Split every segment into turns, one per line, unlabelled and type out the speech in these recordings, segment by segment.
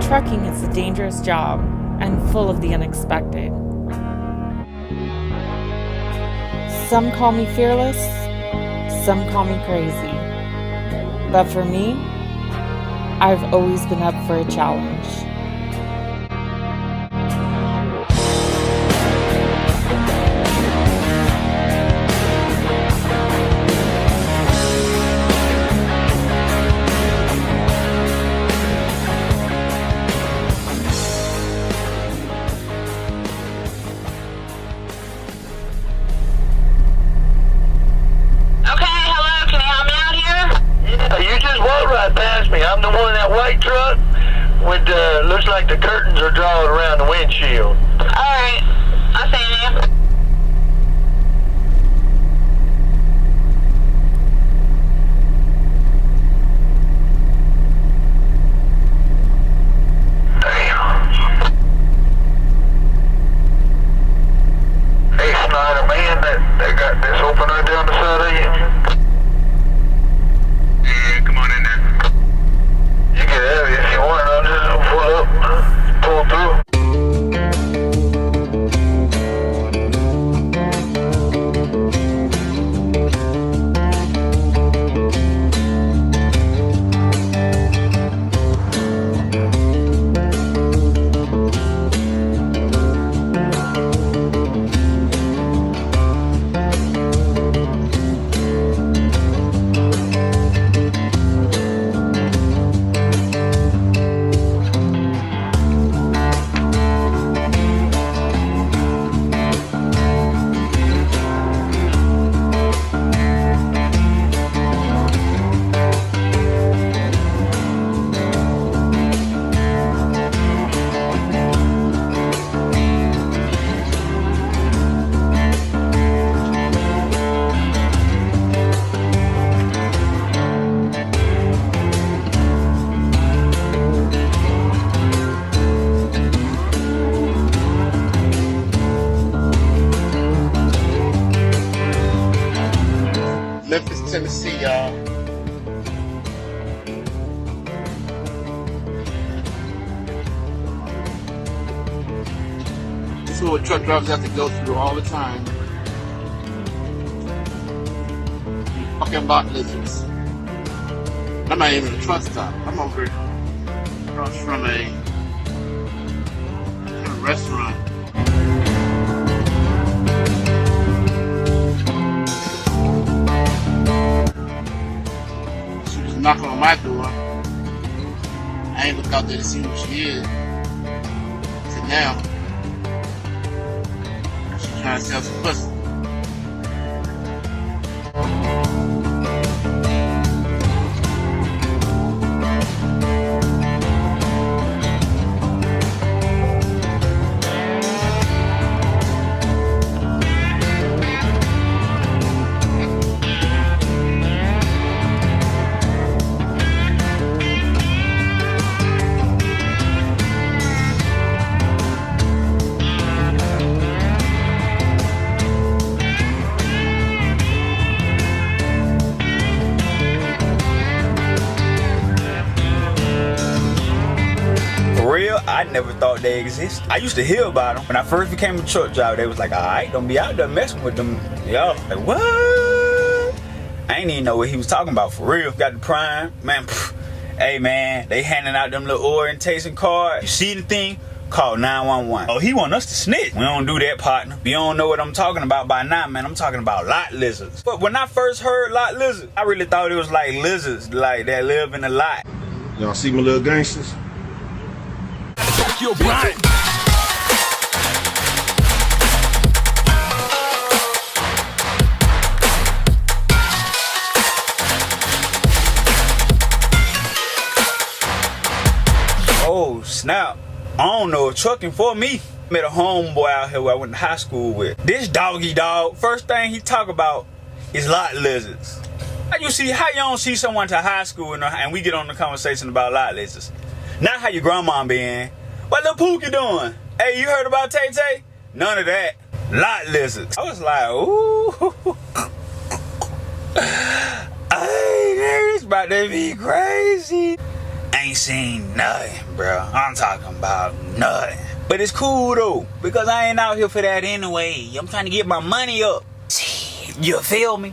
trucking is a dangerous job and full of the unexpected. Some call me fearless, some call me crazy. But for me, I've always been up for a challenge.
I'm the one in that white truck with looks like the curtains are drawn around the windshield.
Alright, I see you.
Damn. Hey Snyder, man, they got this open right down the side of you. Yeah, come on in there. You get out of here if you want, I'll just pull up, pull through.
Tennessee, y'all. This is what truck drivers have to go through all the time. You fucking lot lizards. I'm not even at a truck stop. I'm over across from a restaurant. Knocking on my door. I ain't look out there to see who she is. So now, she's trying to sell some pussy.
I never thought they exist. I used to hear about them. When I first became a truck driver, they was like, alright, don't be out there messing with them. Yo, like, what? I ain't even know what he was talking about for real. Got the prime, man. Pff. Hey man, they handing out them little orientation cards. You see the thing? Call 911. Oh, he want us to snitch. We don't do that, partner. You don't know what I'm talking about by now, man. I'm talking about lot lizards. But when I first heard lot lizards, I really thought it was like lizards, like that live in the lot.
Y'all see my little gangsters?
Yo, Brian.
Oh, snap. I don't know if trucking for me. Met a homeboy out here who I went to high school with. This doggy dog, first thing he talk about is lot lizards. How you don't see someone to high school and we get on the conversation about lot lizards? Not how your grandma been. What little Pookie doing? Hey, you heard about Tay Tay? None of that. Lot lizards. I was like, ooh. Hey, it's about to be crazy. ain't seen nothing, bro. I'm talking about nothing. But it's cool though, because I ain't out here for that anyway. I'm trying to get my money up. You feel me?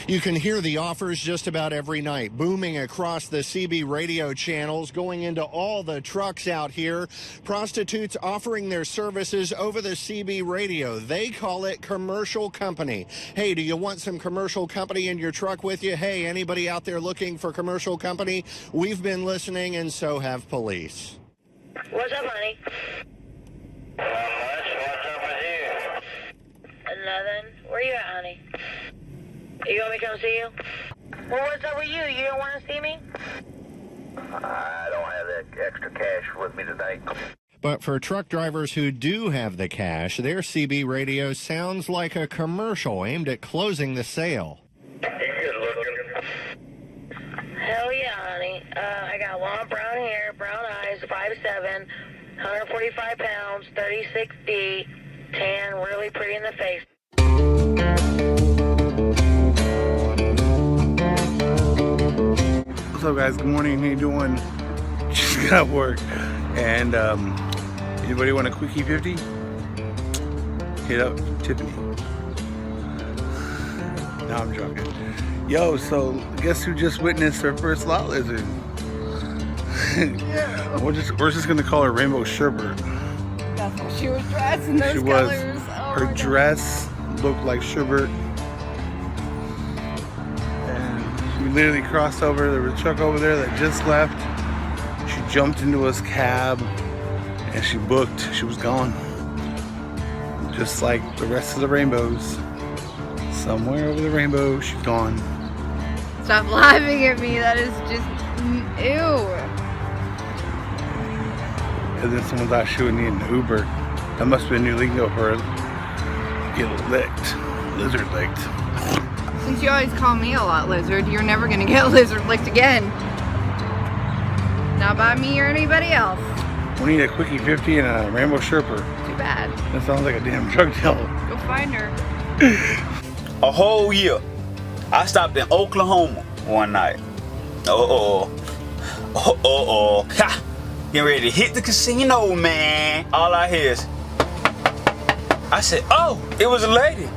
You can hear the offers just about every night, booming across the CB radio channels, going into all the trucks out here. Prostitutes offering their services over the CB radio. They call it commercial company. Hey, do you want some commercial company in your truck with you? Hey, anybody out there looking for commercial company? We've been listening, and so have police.
What's up, honey?
What's up with you?
Nothing. Where you at, honey? You want me to come see you? Well, what's up with you? You don't want to see me?
I don't have that extra cash with me today.
But for truck drivers who do have the cash, their CB radio sounds like a commercial aimed at closing the sale.
He's good looking.
Hell yeah, honey. I got long brown hair, brown eyes, 5'7", 145 pounds, 36D, tan, really pretty in the face.
What's up, guys? Good morning. How you doing? Just got off work. And anybody want a quickie 50? Hit up Tiffany. No, I'm joking. Yo, so guess who just witnessed her first lot lizard? Yeah. we're just gonna call her Rainbow Sherbert.
That's how she was dressed in those
She
colors.
was.
Oh
Her
my God.
dress looked like Sherbert. We literally crossed over. There was a truck over there that just left. She jumped into his cab and she booked. She was gone. Just like the rest of the rainbows. Somewhere over the rainbow, she's gone.
Stop laughing at me. That is just ew.
And then someone thought she would need an Uber. That must be a new lingo for her. Get licked. Lizard licked.
Since you always call me a lot lizard, you're never gonna get lizard licked again. Not by me or anybody else.
We need a quickie 50 and a Rainbow Sherper.
Too bad.
That sounds like a damn drug dealer.
Go find her.
A whole year. I stopped in Oklahoma one night. Ha! getting ready to hit the casino, man. All I hear is, I said, oh, it was a lady.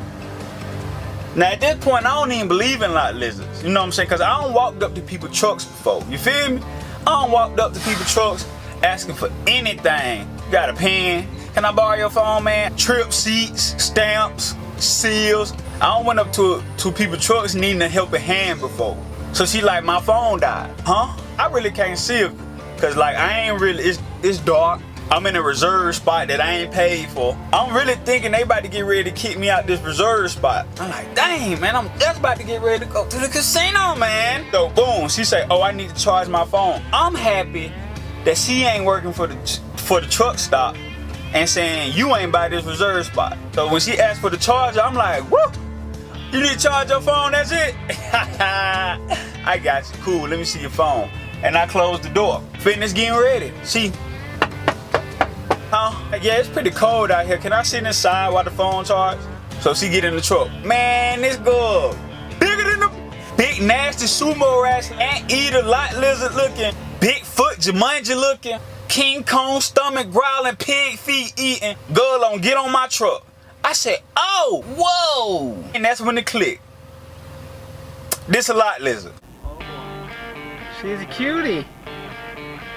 Now at this point, I don't even believe in lot lizards. You know what I'm saying? Cause I don't walked up to people's trucks before. You feel me? I don't walked up to people's trucks asking for anything. You got a pen? Can I borrow your phone, man? Trip seats, stamps, seals. I don't went up to people's trucks needing a helping hand before. So she like, my phone died. Huh? I really can't see her. Cause like I ain't really, it's dark. I'm in a reserve spot that I ain't paid for. I'm really thinking they about to get ready to kick me out this reserve spot. I'm like, dang, man, I'm just about to get ready to go to the casino, man. So boom, she say, oh, I need to charge my phone. I'm happy that she ain't working for the truck stop and saying, you ain't by this reserve spot. So when she asked for the charger, I'm like, woo, you need to charge your phone, that's it? I got you, cool, let me see your phone. And I closed the door. Fitness getting ready. She, yeah, it's pretty cold out here. Can I sit inside while the phone charges? So she get in the truck. Man, this girl bigger than the big nasty sumo wrestling, anteater, lot lizard looking, Bigfoot, Jumanji looking, King Kong stomach growling, pig feet eating. Girl on get on my truck. I said, oh, whoa. And that's when it clicked. This a lot lizard.
She's a cutie.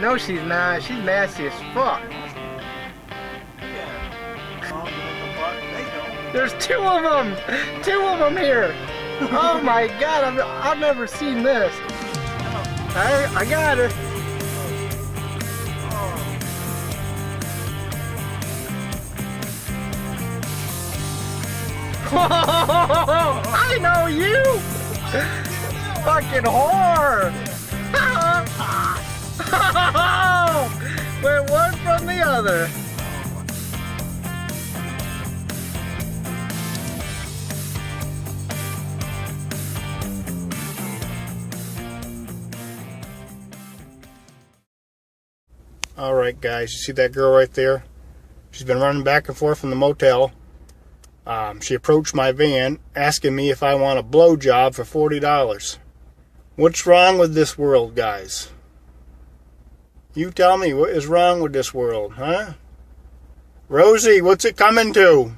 No, she's not. She's nasty as fuck. There's two of them! Two of them here! Oh my god, I've never seen this. I got her. I know you! Fucking whore! Went one from the other. Alright guys, you see that girl right there? She's been running back and forth from the motel. She approached my van asking me if I want a blowjob for $40. What's wrong with this world, guys? You tell me, what is wrong with this world, huh? Rosie, what's it coming to?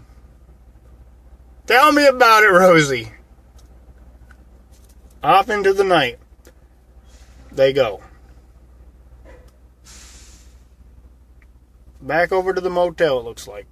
Tell me about it, Rosie. Off into the night they go. Back over to the motel, it looks like.